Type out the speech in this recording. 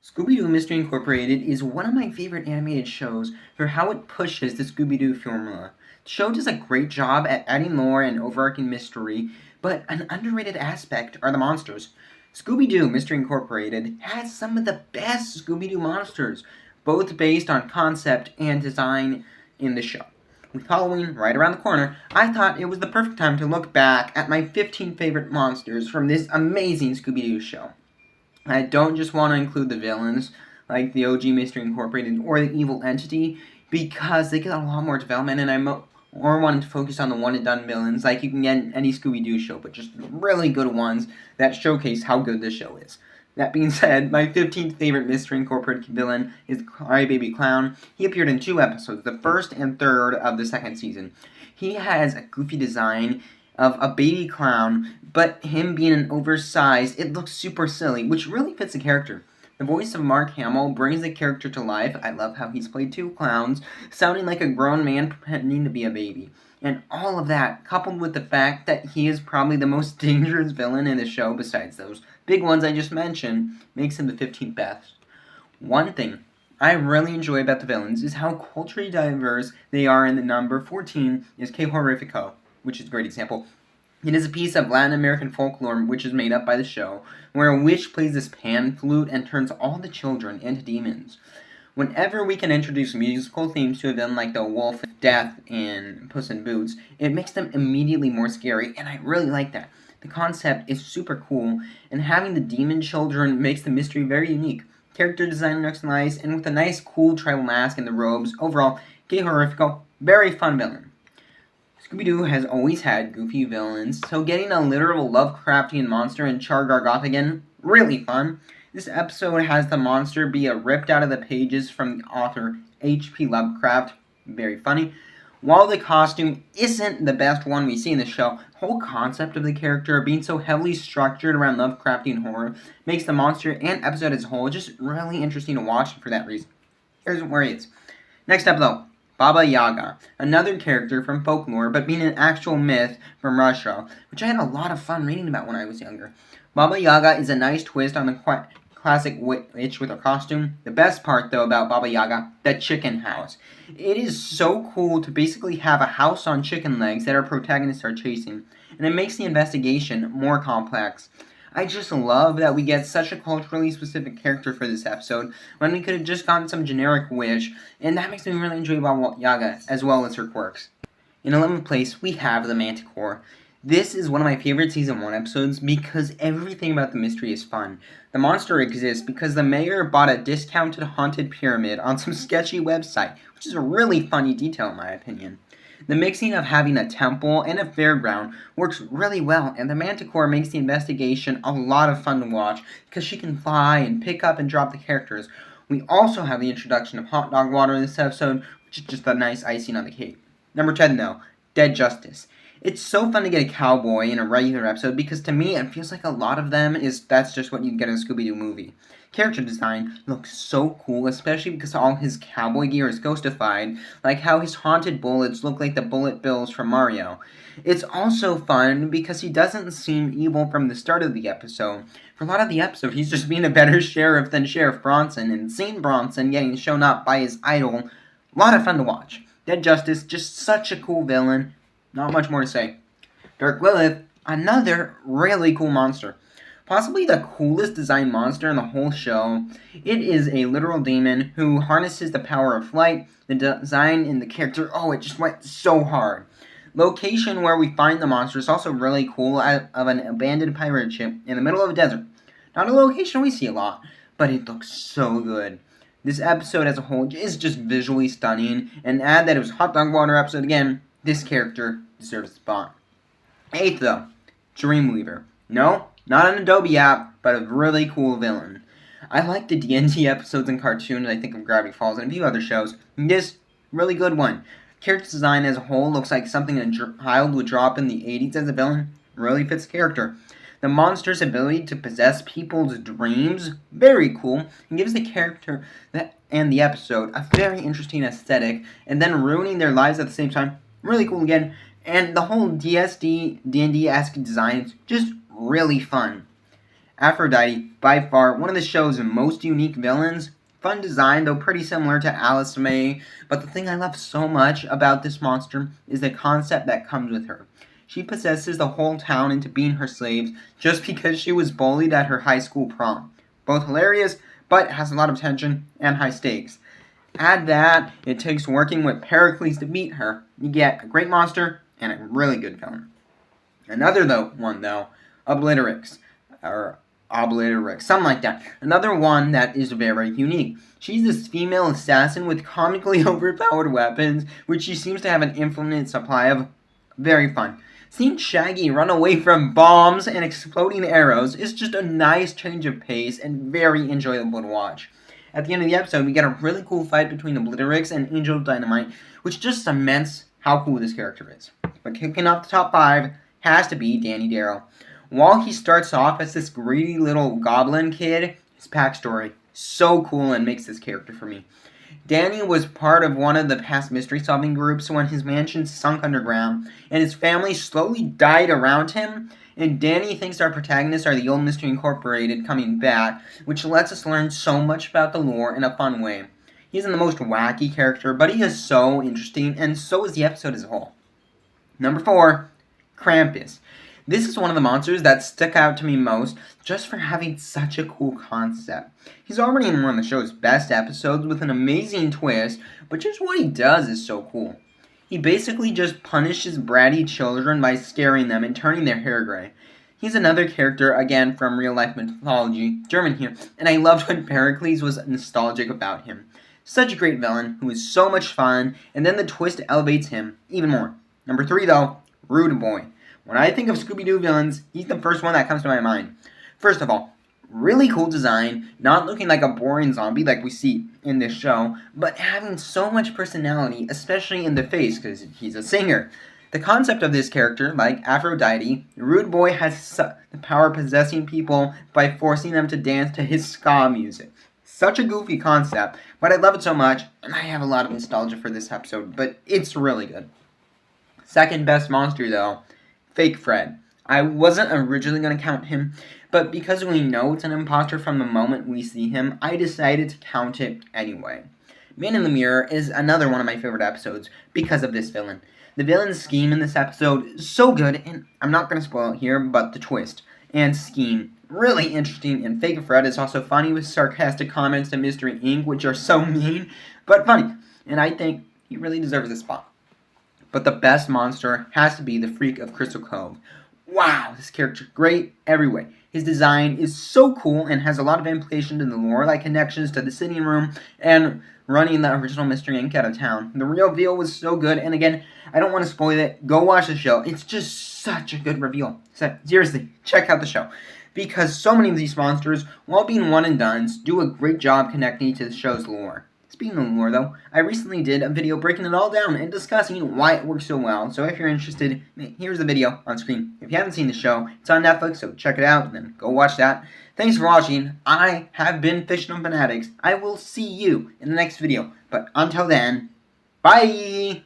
Scooby Doo Mystery Incorporated is one of my favorite animated shows for how it pushes the Scooby Doo formula. The show does a great job at adding lore and overarching mystery, but an underrated aspect are the monsters. Scooby Doo Mystery Incorporated has some of the best Scooby Doo monsters, both based on concept and design in the show. With Halloween right around the corner, I thought it was the perfect time to look back at my 15 favorite monsters from this amazing Scooby Doo show. I don't just want to include the villains, like the OG Mystery Incorporated or the evil entity, because they get a lot more development, and I more wanted to focus on the one-and-done villains, like you can get in any Scooby-Doo show, but just really good ones that showcase how good this show is. That being said, my 15th favorite Mystery Incorporated villain is Crybaby Clown. He appeared in 2 episodes, the first and third of the second season. He has a goofy design of a baby clown, but him being an oversized, it looks super silly, which really fits the character. The voice of Mark Hamill brings the character to life. I love how he's played 2 clowns, sounding like a grown man pretending to be a baby. And all of that, coupled with the fact that he is probably the most dangerous villain in the show besides those big ones I just mentioned, makes him the 15th best. One thing I really enjoy about the villains is how culturally diverse they are, and the number 14 is Que Horrifico, which is a great example. It is a piece of Latin American folklore which is made up by the show, where a witch plays this pan flute and turns all the children into demons. Whenever we can introduce musical themes to a villain like the Wolf of Death in Puss in Boots, it makes them immediately more scary, and I really like that. The concept is super cool, and having the demon children makes the mystery very unique. Character design looks nice, and with a nice cool tribal mask and the robes, overall, Que Horrifico, very fun villain. Scooby-Doo has always had goofy villains, so getting a literal Lovecraftian monster in Char Gargoth again, really fun. This episode has the monster be ripped out of the pages from the author H.P. Lovecraft, very funny. While the costume isn't the best one we see in the show, the whole concept of the character being so heavily structured around Lovecraftian horror makes the monster and episode as a whole just really interesting to watch for that reason. Here's where he is. Next up though, Baba Yaga, another character from folklore, but being an actual myth from Russia, which I had a lot of fun reading about when I was younger. Baba Yaga is a nice twist on the classic witch with a costume. The best part, though, about Baba Yaga, the chicken house. It is so cool to basically have a house on chicken legs that our protagonists are chasing, and it makes the investigation more complex. I just love that we get such a culturally specific character for this episode, when we could have just gotten some generic witch, and that makes me really enjoy Baba Yaga, as well as her quirks. In 11th place, we have the Manticore. This is one of my favorite Season 1 episodes because everything about the mystery is fun. The monster exists because the mayor bought a discounted haunted pyramid on some sketchy website, which is a really funny detail in my opinion. The mixing of having a temple and a fairground works really well, and the Manticore makes the investigation a lot of fun to watch because she can fly and pick up and drop the characters. We also have the introduction of hot dog water in this episode, which is just a nice icing on the cake. Number 10 though, Dead Justice. It's so fun to get a cowboy in a regular episode because to me it feels like a lot of them that's just what you get in a Scooby-Doo movie. Character design looks so cool, especially because all his cowboy gear is ghostified, like how his haunted bullets look like the bullet bills from Mario. It's also fun because he doesn't seem evil from the start of the episode. For a lot of the episode, he's just being a better sheriff than Sheriff Bronson, and seeing Bronson getting shown up by his idol, a lot of fun to watch. Dead Justice, just such a cool villain. Not much more to say. Dark Lilith, another really cool monster. Possibly the coolest designed monster in the whole show. It is a literal demon who harnesses the power of flight. The design in the character, it just went so hard. Location where we find the monster is also really cool, of an abandoned pirate ship in the middle of a desert. Not a location we see a lot, but it looks so good. This episode as a whole is just visually stunning, and add that it was a hot dog water episode again, this character deserves a spot. 8th though, Dreamweaver. No, not an Adobe app, but a really cool villain. I like the D&D episodes and cartoons, I think of Gravity Falls and a few other shows. This, really good one. Character design as a whole looks like something a child would draw up in the 80s as a villain. Really fits the character. The monster's ability to possess people's dreams, very cool, and gives the character and the episode a very interesting aesthetic, and then ruining their lives at the same time. Really cool again. And the whole D&D-esque design is just really fun. Aphrodite, by far one of the show's most unique villains. Fun design, though pretty similar to Alice May, but the thing I love so much about this monster is the concept that comes with her. She possesses the whole town into being her slaves just because she was bullied at her high school prom. Both hilarious, but has a lot of tension and high stakes. Add that, it takes working with Pericles to beat her. You get a great monster and a really good villain. Another one, Obliterix, or Obliterix, something like that. Another one that is very unique. She's this female assassin with comically overpowered weapons, which she seems to have an infinite supply of. Very fun. Seeing Shaggy run away from bombs and exploding arrows is just a nice change of pace and very enjoyable to watch. At the end of the episode, we get a really cool fight between Obliterix and Angel Dynamite, which just cements how cool this character is. But kicking off the top 5 has to be Danny Darrow. While he starts off as this greedy little goblin kid, his backstory so cool and makes this character for me. Danny was part of one of the past mystery-solving groups when his mansion sunk underground, and his family slowly died around him, and Danny thinks our protagonists are the old Mystery Incorporated coming back, which lets us learn so much about the lore in a fun way. He isn't the most wacky character, but he is so interesting, and so is the episode as a whole. Number 4, Krampus. This is one of the monsters that stuck out to me most just for having such a cool concept. He's already in one of the show's best episodes with an amazing twist, but just what he does is so cool. He basically just punishes bratty children by scaring them and turning their hair gray. He's another character, again, from real-life mythology, German here, and I loved when Pericles was nostalgic about him. Such a great villain who is so much fun, and then the twist elevates him even more. Number 3, though, Rude Boy. When I think of Scooby-Doo villains, he's the first one that comes to my mind. First of all, really cool design, not looking like a boring zombie like we see in this show, but having so much personality, especially in the face, because he's a singer. The concept of this character, like Aphrodite, Rude Boy has the power of possessing people by forcing them to dance to his ska music. Such a goofy concept, but I love it so much, and I have a lot of nostalgia for this episode, but it's really good. Second best monster, though, Fake Fred. I wasn't originally going to count him, but because we know it's an imposter from the moment we see him, I decided to count it anyway. Man in the Mirror is another one of my favorite episodes because of this villain. The villain's scheme in this episode is so good, and I'm not going to spoil it here, but the twist and scheme, really interesting, and Fake Fred is also funny with sarcastic comments to Mystery Inc., which are so mean, but funny, and I think he really deserves this spot. But the best monster has to be the Freak of Crystal Cove. Wow, this character is great every way. His design is so cool and has a lot of implications in the lore, like connections to the sitting room and running the original Mystery Inc. out of town. The reveal was so good, and again, I don't want to spoil it. Go watch the show. It's just such a good reveal. So, seriously, check out the show. Because so many of these monsters, while being one-and-dones, do a great job connecting to the show's lore. Speaking of lore, though, I recently did a video breaking it all down and discussing why it works so well, so if you're interested, here's the video on screen. If you haven't seen the show, it's on Netflix, so check it out, and then go watch that. Thanks for watching. I have been Fictional Fanatics. I will see you in the next video, but until then, bye!